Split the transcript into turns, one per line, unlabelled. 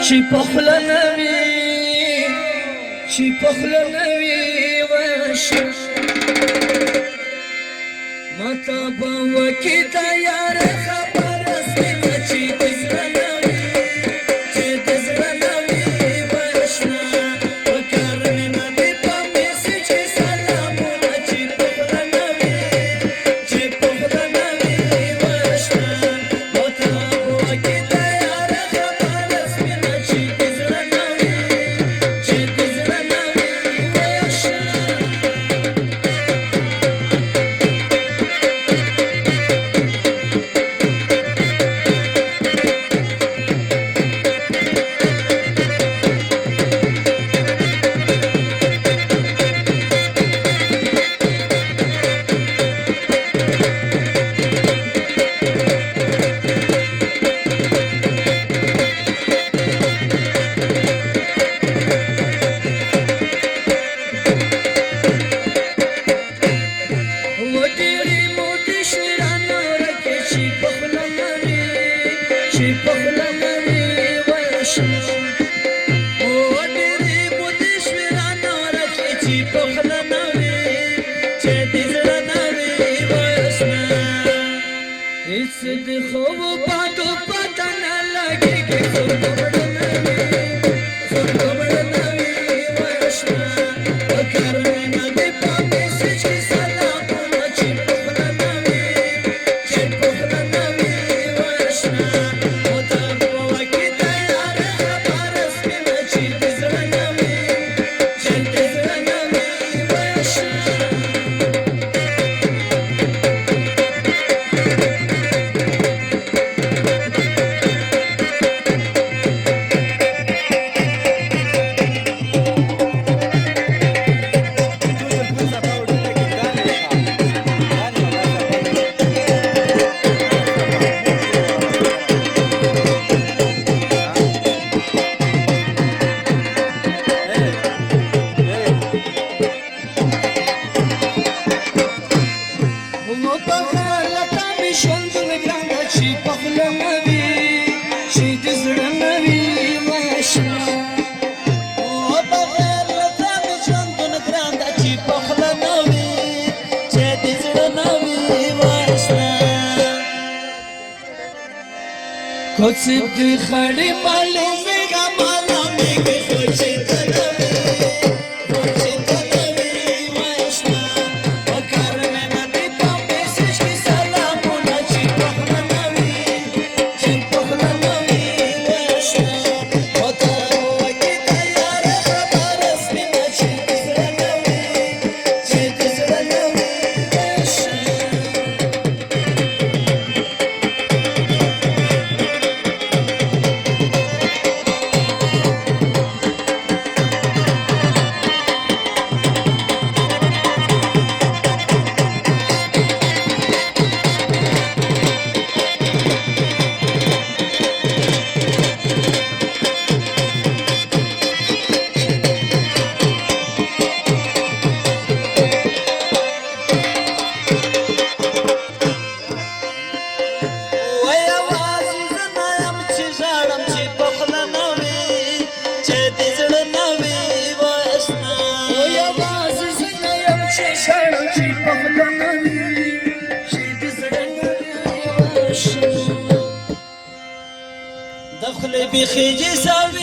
چې پخله نوي چې پخله نوي وشه ماته به وکې تیار خبره سپینه چې د زړه نوي چې د زړه نوي وشنه په کار مې نه دي په میسج کې سلامونه چې پخله نوي چې پخله نوي وشنه ماته به وکې تیار خبره سپینه چې د زړه نوي چې د زړه نوي وشنه کوڅې دې خړې معلومې کا معلومې کې کوڅې تلوي کوڅې تلوي واشنا وکړ مې مې په میسج کې سلامونه چې پخله نوي چې پخله نوي واشنا وته وکې تیار خبره سپینه چې د زړه نوي چې د زړه نوي واشنا دخل بخيجي سال